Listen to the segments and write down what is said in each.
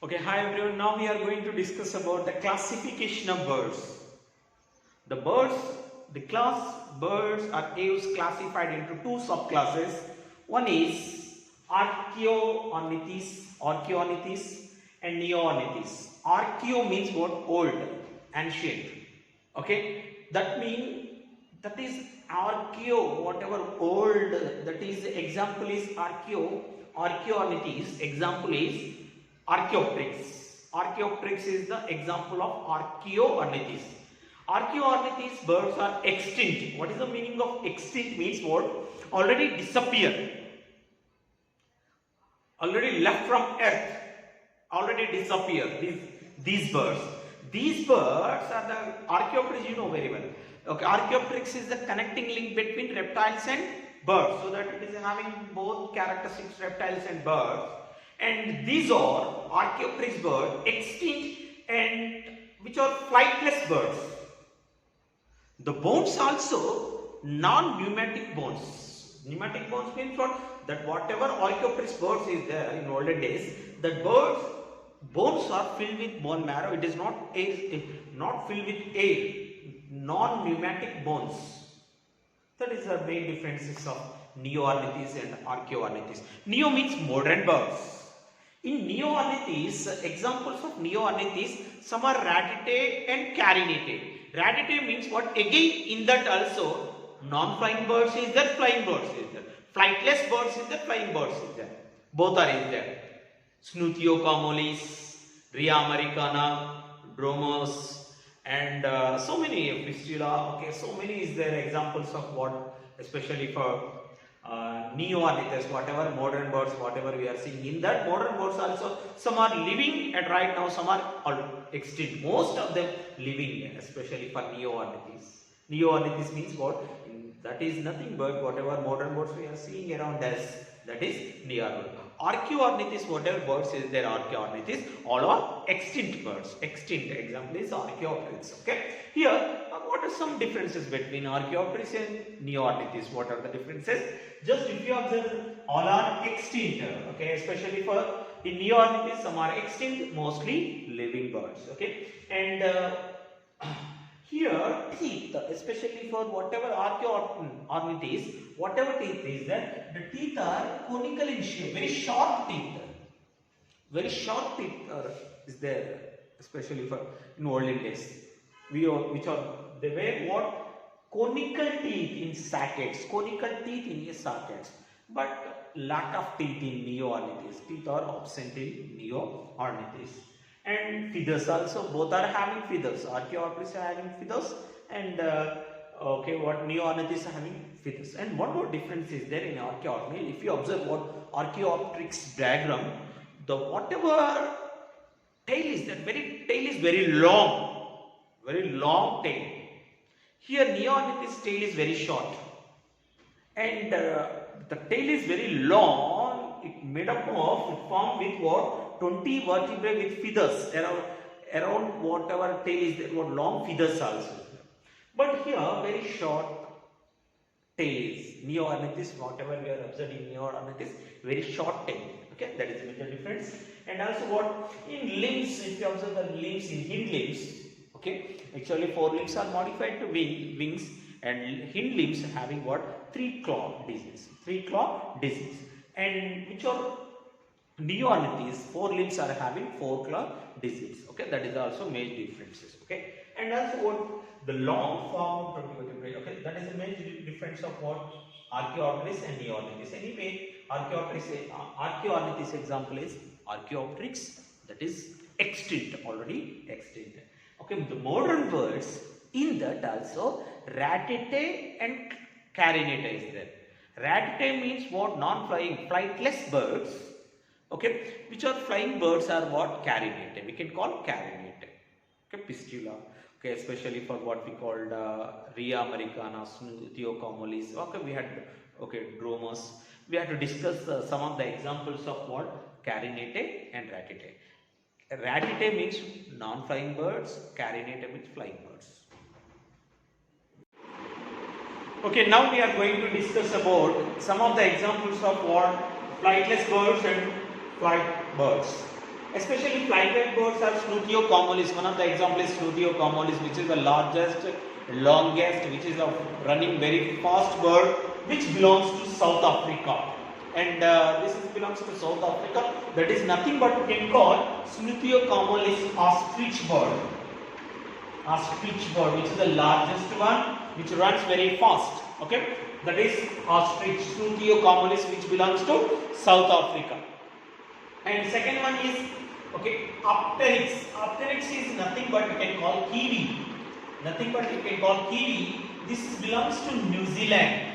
Okay, hi everyone. Now we are going to discuss about the classification of birds. The birds, the class birds are classified into two subclasses. One is Archaeornithes and Neornithes. Archaeo means what? Old, ancient. Okay, that is Archaeo, whatever old. That is example is Archaeornithes. Example is Archaeopteryx. Archaeopteryx is the example of Archaeornithes. Archaeornithes birds are extinct. What is the meaning of extinct? Means what? Already disappeared. Already left from earth. Already disappeared. These birds. These birds are the Archaeopteryx, you know very well. Okay, Archaeopteryx is the connecting link between reptiles and birds. So that it is having both characteristics, reptiles and birds. And these are Archaeopteryx birds, extinct and which are flightless birds. The bones also non-pneumatic bones. Pneumatic bones means what? That whatever Archaeopteryx birds is there in olden days, that birds bones are filled with bone marrow. It is not filled with air. Non-pneumatic bones. That is the main differences of Neornithes and Archaeornithes. Neo means modern birds. In Neornithes, examples of Neornithes, some are Ratitae and Carinatae. Ratitae means what? Again, in that also, non-flying birds is there, flying birds is there. Flightless birds is there, flying birds is there. Both are is there. Snuthiocamolis, Rhea americana, Dromos, and so many Fistula. Okay, so many is there examples of what, especially for Neornithes, whatever modern birds, whatever we are seeing. In that modern birds also, some are living at right now, some are extinct. Most of them living, especially for Neornithes. Neornithes means what? That is nothing but whatever modern birds we are seeing around us. That is Neornithes. Archaeornithes, whatever birds is there, Archaeornithes, all are extinct birds. Extinct example is Archaeopteryx. Okay. Here, what are some differences between Archaeopteryx and Neornithes? What are the differences? Just if you observe, all are extinct. Okay, especially for in Neornithes, some are extinct, mostly living birds. Okay, and here teeth, especially for whatever Archaeornithes, whatever teeth is there, the teeth are conical in shape, very short teeth. Very short teeth is there, especially for in olden days. They were what? Conical teeth in sackets. Conical teeth in sackets. But lack of teeth in Neornithes. Teeth are absent in Neornithes. And feathers also, both are having feathers. Archaeopteryx are having feathers, and Neornithes are having feathers. And one more difference is there in Archaeopteryx. If you observe what Archaeopteryx diagram, the whatever tail is that tail is very long tail. Here Neornithes tail is very short, and the tail is very long. It made up of, formed with what? 20 vertebrae with feathers around whatever tail is there, what long feathers also. But here very short tails. Neornithes, whatever we are observing Neornithes, very short tail. Okay, that is the major difference. And also what? In limbs, if you observe the limbs in hind limbs, okay, actually forelimbs are modified to wings, and hind limbs having what? Three claw disease. And which are Neornithes, forelimbs are having four claw disease. Okay, that is also major differences. Okay, and also what? The long form of vertebrae. Okay, that is the major difference of what? Archaeopteryx and Neornithes. Anyway, Archaeornithes example is Archaeopteryx, that is extinct, already extinct. Okay, the modern birds in that also Ratitae and Carinatae is there. Ratitae means what? Non-flying, flightless birds. Okay, which are flying birds are what? Carinatae. We can call Carinatae. Okay, Pistula. Okay, especially for what we called Rhea americana, Snuthiocamolis. Okay, we had Dromos. We had to discuss some of the examples of what? Carinatae and Ratitae. Ratitae means non-flying birds. Carinatae means flying birds. Okay, now we are going to discuss about some of the examples of what? Flightless birds and flight birds. Especially flighted birds are Slutio communis. One of the examples is Slutio communis, which is the largest, longest, which is a running very fast bird, which belongs to South Africa. And this belongs to South Africa. That is nothing but we can call Slutio communis ostrich bird. Ostrich bird, which is the largest one, which runs very fast. Okay, that is ostrich, Slutio communis, which belongs to South Africa. And second one is Apteryx. Apteryx is nothing but we can call kiwi. Nothing but we can call kiwi. This belongs to New Zealand.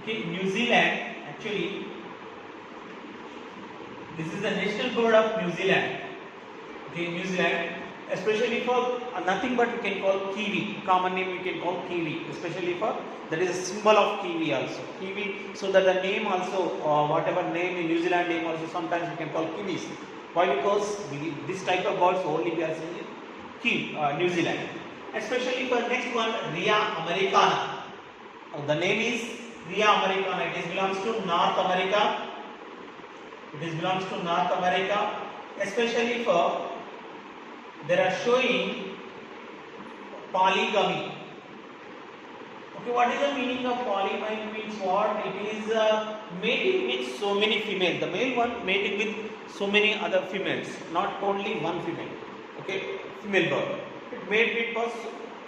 Okay, New Zealand. Actually, this is the national bird of New Zealand. Okay, New Zealand. Especially for nothing but we can call kiwi. Common name we can call kiwi. Especially for that is a symbol of kiwi also. Kiwi. So that the name also, whatever name in New Zealand name also sometimes we can call kiwis. Why? Because this type of birds only we are seeing in New Zealand. Especially for next one, Rhea americana. The name is Rhea americana. It belongs to North America. It belongs to North America. Especially for they are showing polygamy. Okay, what is the meaning of polygamy? Means what? It is mating with so many females. The male one mating with so many other females, not only one female. Okay, female bird. It mate with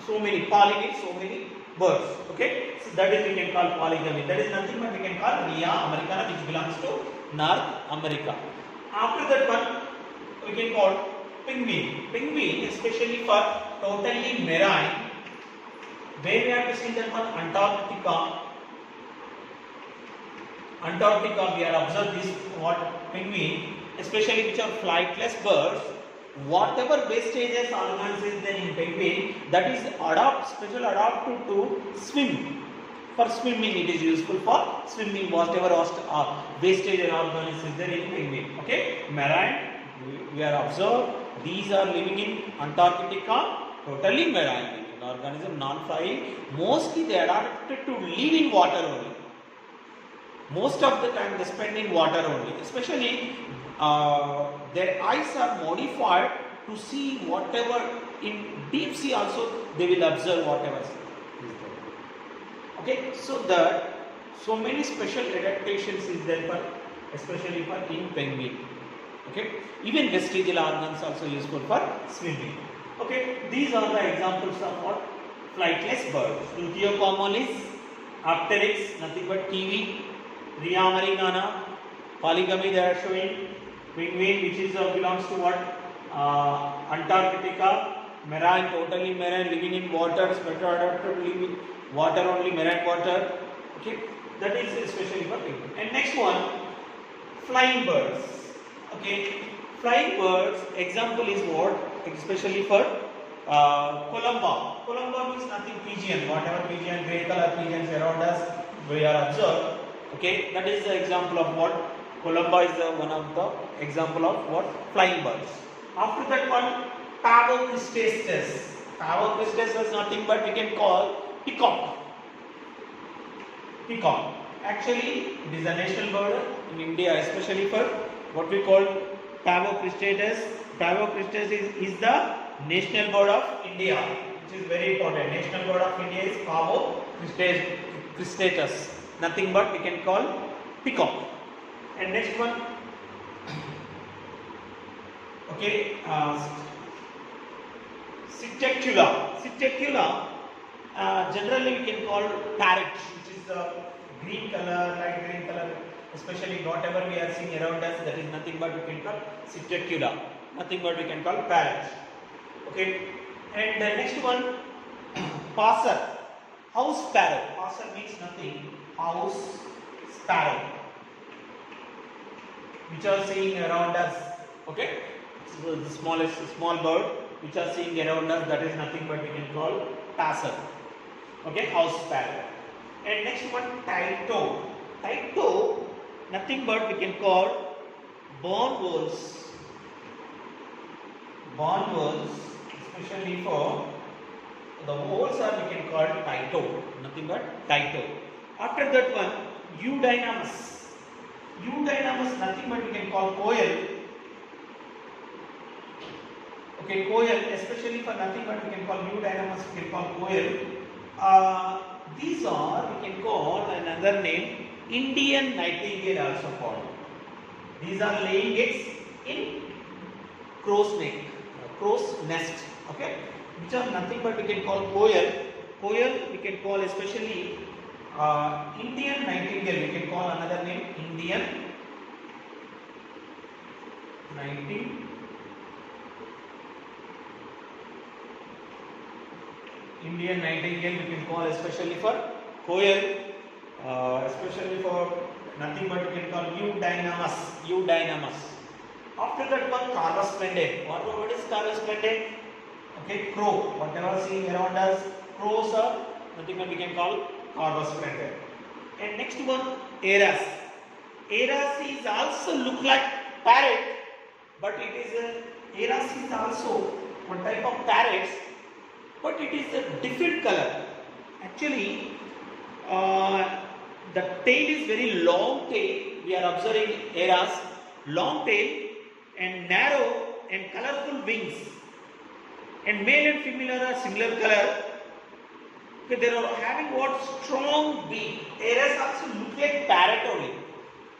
so many pollinate so many birds. Okay, so that is we can call polygamy. That is nothing but we can call Rhea americana, which belongs to North America. After that one, we can call penguin. Penguin, especially for totally marine. Where we have to see that one, Antarctica. Antarctica, we are observed this what penguin, especially which are flightless birds. Whatever wastages organs is there in penguin, that is special adapted to swim. For swimming, it is useful for swimming. Whatever wastage organs is there in penguin. Okay, marine. We are observed. These are living in Antarctica, totally marine organism, non-flying. Mostly they are adapted to live in water only. Most of the time they spend in water only. Especially their eyes are modified to see whatever in deep sea also they will observe whatever is there. Okay, so that so many special adaptations is there for especially for in penguin. Okay, even vestigial organs also useful for swimming. Okay, these are the examples of what flightless birds. Slutio communis, Apteryx, nothing but kiwi, Rhea americana, polygamy they are showing, penguin which is belongs to what Antarctica, marine, totally marine, living in water, better adapted to live in water only, marine water. Okay, that is especially for penguin. And next one, flying birds. Okay, flying birds example is what? Especially for columba. Columba means nothing pigeon. Whatever pigeon, grey color pigeons around us, we are observed. Okay, that is the example of what columba is one of the example of what flying birds. After that one, Pavo cristatus. Pavo cristatus is nothing but we can call peacock. Peacock. Actually, it is a national bird in India, especially for what we call Pavo cristatus. Pavo cristatus is the national bird of India, which is very important. National bird of India is Pavo cristatus. Nothing but we can call peacock. And next one, okay, Psittacula. Psittacula, generally we can call parrot, which is the green color, light green color. Especially whatever we are seeing around us, that is nothing but we can call Psittacula. Nothing but we can call parrot. Okay. And the next one, passer, house sparrow. Passer means nothing. House sparrow, which are seeing around us. Okay. So the small bird which are seeing around us, that is nothing but we can call passer. Okay, house sparrow. And next one, tito. Tito, nothing but we can call barn owls. Barn owls, especially for the owls are we can call tito. Nothing but tito. After that one, eudynamis. Eudynamis, nothing but we can call quail. Okay, koel, especially for nothing but we can call Neodynamus, we can call koel. These are, we can call another name, Indian nightingale also called. These are laying eggs in crow's nest, okay, which are nothing but we can call koel. Koel we can call especially Indian nightingale, we can call another name Indian nightingale. Indian nightingale we can call especially for koel, especially for nothing but we can call Eudynamus. After that one, Carvus splendidae. What is Carvus splendidae? Okay, crow. Whatever seeing around us, crows are nothing but we can call Carvus splendidae. And next one, Aras. Aras is also look like parrot, but it is Aras is also one type of parrots, but it is a different color. Actually, the tail is very long tail. We are observing Aras, long tail and narrow and colorful wings. And male and female are similar color. Okay, they are having what strong beak. Aras also look like parrot only.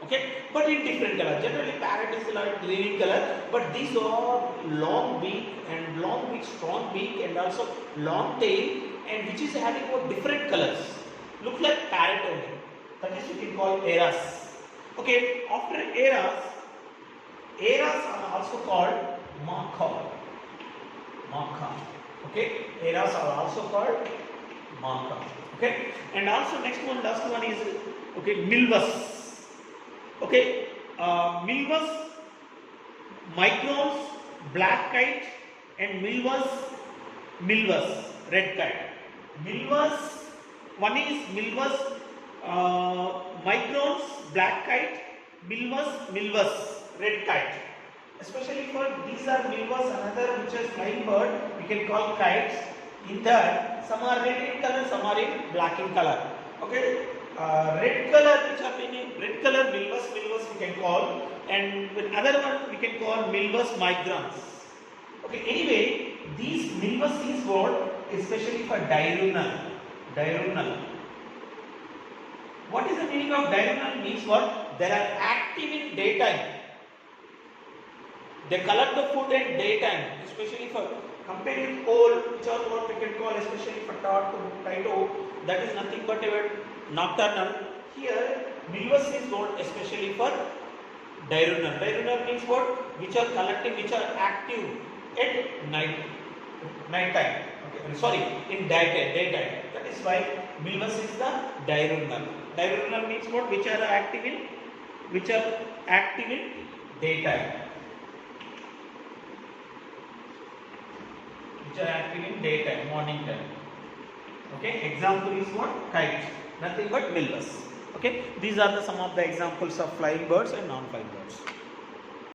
Okay, but in different color. Generally, parrot is like green color, but these are long beak, strong beak, and also long tail, and which is having what different colors. Look like parrot only. That is we can call Aras. Okay, after Aras are also called macaw. Okay, Aras are also called macaw. Okay, and also last one is okay, Milvus. Okay, Milvus, Microns, black kite, and Milvus, red kite. Milvus, one is Milvus, Microns, black kite, Milvus, red kite. Especially for these are Milvus, another which is flying bird, we can call kites. In that, some are red in color, some are in black in color. Okay, red color, which are meaning red color Milvus we can call, and with other one we can call Milvus migrans. Okay, anyway, these Milvus is what especially for diurnal. What is the meaning of diurnal? Means what? They are active in daytime. They collect the food in daytime, especially for comparing owl, which are what we can call especially for Tyto, that is nothing but a nocturnal. Here, Milvus is what especially for diurnal. Diurnal means what? Which are collecting, which are active at night time. Okay, sorry, in daytime. That is why Milvus is the diurnal. Diurnal means what? Which are active in daytime. Which are active in daytime, morning time. Okay, example is what? Kite. Nothing but Milvus. Okay, these are some of the examples of flying birds and non-flying birds.